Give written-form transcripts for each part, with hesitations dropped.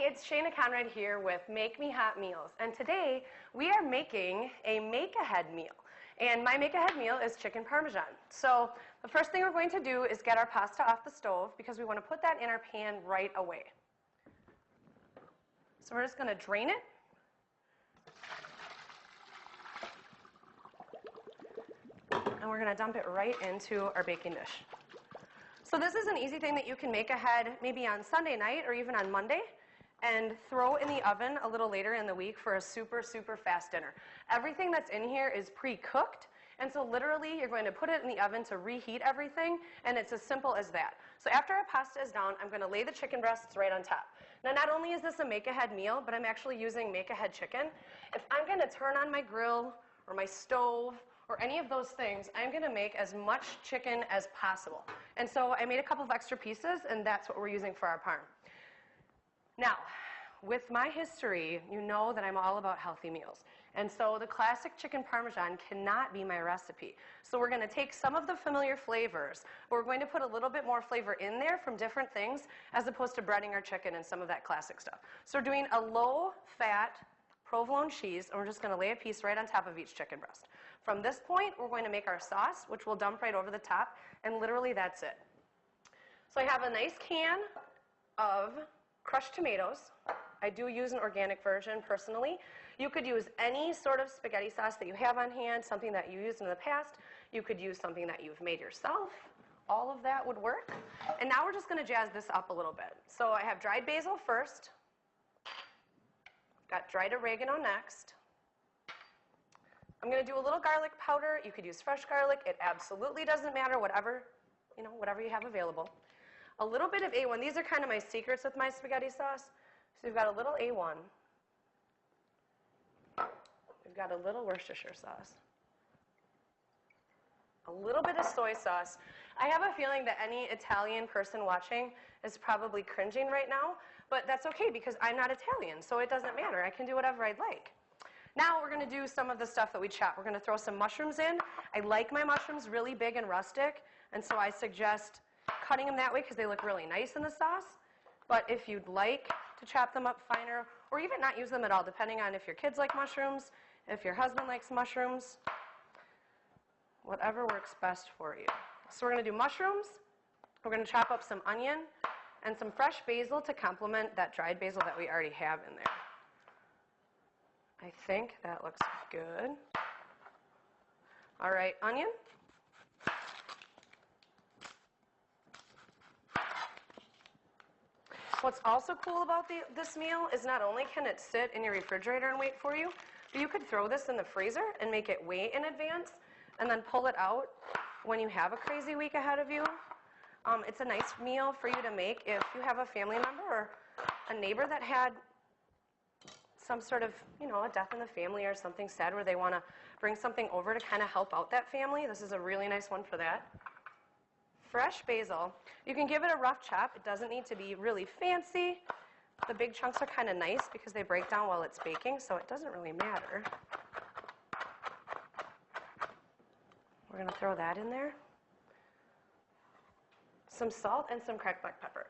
it's Shayna Conrad here with Make Me Hot Meals, and today we are making a make-ahead meal. And my make-ahead meal is chicken parmesan. So the first thing we're going to do is get our pasta off the stove because we want to put that in our pan right away. So we're just going to drain it. And we're going to dump it right into our baking dish. So this is an easy thing that you can make ahead maybe on Sunday night or even on Monday and throw in the oven a little later in the week for a super, super fast dinner. Everything that's in here is pre-cooked, and so literally you're going to put it in the oven to reheat everything, and it's as simple as that. So after our pasta is down, I'm going to lay the chicken breasts right on top. Now not only is this a make-ahead meal, but I'm actually using make-ahead chicken. If I'm going to turn on my grill or my stove or any of those things, I'm going to make as much chicken as possible. And so I made a couple of extra pieces, and that's what we're using for our parm. Now, with my history, you know that I'm all about healthy meals. And so the classic chicken parmesan cannot be my recipe. So we're going to take some of the familiar flavors, but we're going to put a little bit more flavor in there from different things as opposed to breading our chicken and some of that classic stuff. So we're doing a low-fat provolone cheese, and we're just going to lay a piece right on top of each chicken breast. From this point, we're going to make our sauce, which we'll dump right over the top, and literally that's it. So I have a nice can of crushed tomatoes. I do use an organic version personally. You could use any sort of spaghetti sauce that you have on hand, something that you used in the past. You could use something that you've made yourself. All of that would work. And now we're just going to jazz this up a little bit. So I have dried basil first. Got dried oregano next. I'm going to do a little garlic powder. You could use fresh garlic. It absolutely doesn't matter, whatever you have available. A little bit of A1. These are kind of my secrets with my spaghetti sauce. So we've got a little A1. We've got a little Worcestershire sauce. A little bit of soy sauce. I have a feeling that any Italian person watching is probably cringing right now, but that's okay because I'm not Italian, so it doesn't matter. I can do whatever I'd like. Now we're going to do some of the stuff that we chop. We're going to throw some mushrooms in. I like my mushrooms really big and rustic, and so I suggest cutting them that way because they look really nice in the sauce. But if you'd like to chop them up finer, or even not use them at all, depending on if your kids like mushrooms, if your husband likes mushrooms, whatever works best for you. So we're going to do mushrooms. We're going to chop up some onion and some fresh basil to complement that dried basil that we already have in there. I think that looks good. All right, onion. What's also cool about this meal is not only can it sit in your refrigerator and wait for you, but you could throw this in the freezer and make it way in advance and then pull it out when you have a crazy week ahead of you. It's a nice meal for you to make if you have a family member or a neighbor that had some sort of, a death in the family or something sad where they want to bring something over to kind of help out that family. This is a really nice one for that. Fresh basil. You can give it a rough chop. It doesn't need to be really fancy. The big chunks are kind of nice because they break down while it's baking, so it doesn't really matter. We're going to throw that in there. Some salt and some cracked black pepper.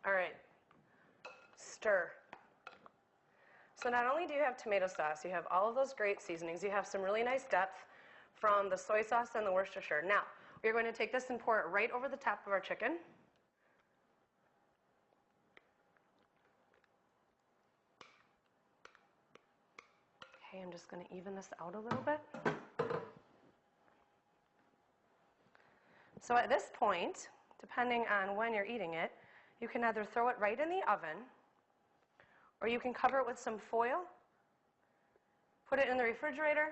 All right, stir. So not only do you have tomato sauce, you have all of those great seasonings. You have some really nice depth from the soy sauce and the Worcestershire. Now, we're going to take this and pour it right over the top of our chicken. Okay, I'm just going to even this out a little bit. So at this point, depending on when you're eating it, you can either throw it right in the oven, or you can cover it with some foil, put it in the refrigerator,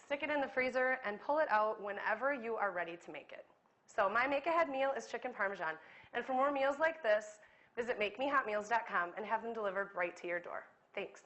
stick it in the freezer, and pull it out whenever you are ready to make it. So my make-ahead meal is chicken parmesan. And for more meals like this, visit MakeMeHotMeals.com and have them delivered right to your door. Thanks.